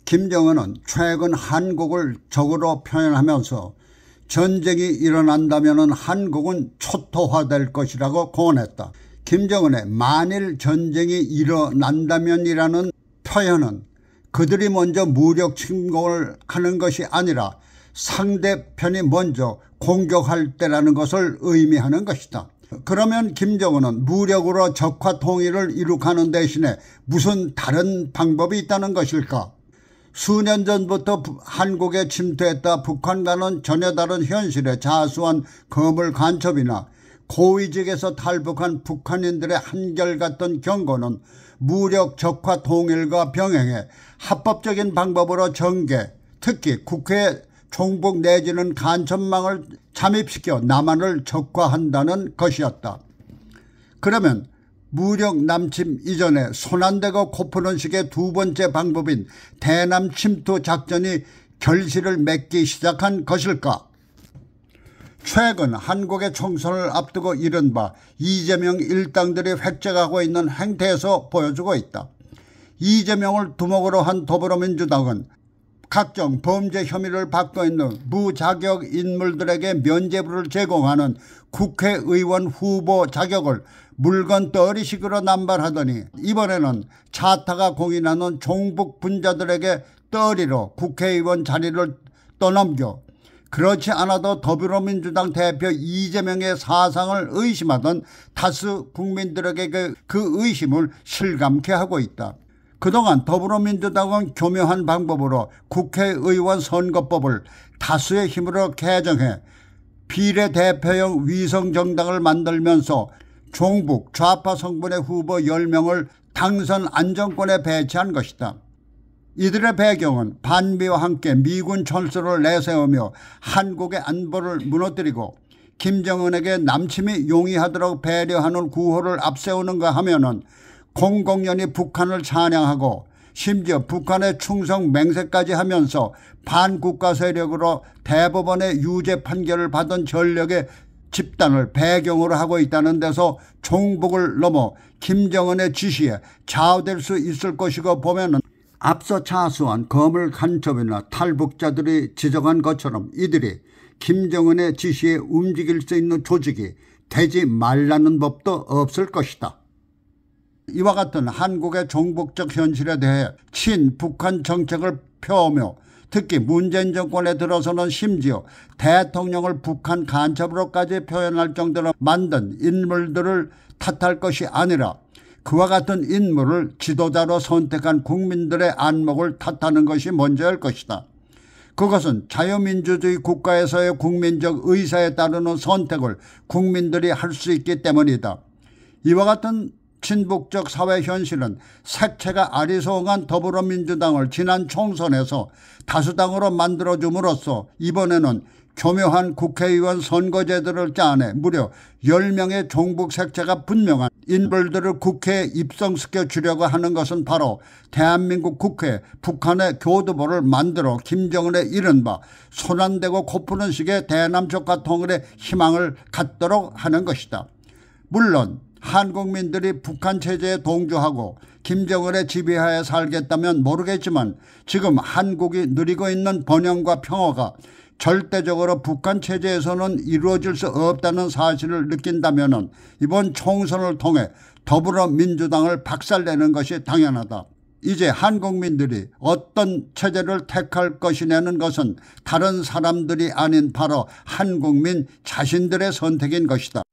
김정은은 최근 한국을 적으로 표현하면서 전쟁이 일어난다면 한국은 초토화될 것이라고 공언했다. 김정은의 만일 전쟁이 일어난다면이라는 표현은 그들이 먼저 무력 침공을 하는 것이 아니라 상대편이 먼저 공격할 때라는 것을 의미하는 것이다. 그러면 김정은은 무력으로 적화 통일을 이룩하는 대신에 무슨 다른 방법이 있다는 것일까? 수년 전부터 한국에 침투했다 북한과는 전혀 다른 현실에 자수한 거물 간첩이나 고위직에서 탈북한 북한인들의 한결같은 경고는 무력 적화 통일과 병행해 합법적인 방법으로 정계, 특히 국회 종북 내지는 간첩망을 잠입시켜 남한을 적화한다는 것이었다. 그러면 무력 남침 이전에 손 안 대고 코 푸는 식의 두 번째 방법인 대남 침투 작전이 결실을 맺기 시작한 것일까? 최근 한국의 총선을 앞두고 이른바 이재명 일당들이 획책하고 있는 행태에서 보여주고 있다. 이재명을 두목으로 한 더불어민주당은 각종 범죄 혐의를 받고 있는 무자격 인물들에게 면죄부를 제공하는 국회의원 후보 자격을 물건 덩어리식으로 남발하더니 이번에는 차타가 공인하는 종북 분자들에게 덩어리로 국회의원 자리를 떠넘겨 그렇지 않아도 더불어민주당 대표 이재명의 사상을 의심하던 다수 국민들에게 그 의심을 실감케 하고 있다. 그동안 더불어민주당은 교묘한 방법으로 국회의원 선거법을 다수의 힘으로 개정해 비례대표형 위성정당을 만들면서 종북 좌파 성분의 후보 10명을 당선 안정권에 배치한 것이다. 이들의 배경은 반미와 함께 미군 철수를 내세우며 한국의 안보를 무너뜨리고 김정은에게 남침이 용이하도록 배려하는 구호를 앞세우는가 하면은 공공연히 북한을 찬양하고 심지어 북한의 충성 맹세까지 하면서 반국가 세력으로 대법원의 유죄 판결을 받은 전력의 집단을 배경으로 하고 있다는 데서 종북을 넘어 김정은의 지시에 좌우될 수 있을 것이고 보면은 앞서 자수한 거물 간첩이나 탈북자들이 지적한 것처럼 이들이 김정은의 지시에 움직일 수 있는 조직이 되지 말라는 법도 없을 것이다. 이와 같은 한국의 종북적 현실에 대해 친북한 정책을 펴오며 특히 문재인 정권에 들어서는 심지어 대통령을 북한 간첩으로까지 표현할 정도로 만든 인물들을 탓할 것이 아니라 그와 같은 인물을 지도자로 선택한 국민들의 안목을 탓하는 것이 먼저일 것이다. 그것은 자유민주주의 국가에서의 국민적 의사에 따르는 선택을 국민들이 할 수 있기 때문이다. 이와 같은 친북적 사회 현실은 색채가 아리송한 더불어민주당을 지난 총선에서 다수당으로 만들어줌으로써 이번에는 교묘한 국회의원 선거제도를 짜내 무려 10명의 종북 색채가 분명한 인물들을 국회에 입성시켜 주려고 하는 것은 바로 대한민국 국회에 북한의 교두보를 만들어 김정은의 이른바 손 안 대고 코 푸는 식의 대남 적화 통일의 희망을 갖도록 하는 것이다. 물론 한국민들이 북한 체제에 동조하고 김정은의 지배하에 살겠다면 모르겠지만 지금 한국이 누리고 있는 번영과 평화가 절대적으로 북한 체제에서는 이루어질 수 없다는 사실을 느낀다면 이번 총선을 통해 더불어민주당을 박살내는 것이 당연하다. 이제 한국민들이 어떤 체제를 택할 것이냐는 것은 다른 사람들이 아닌 바로 한국민 자신들의 선택인 것이다.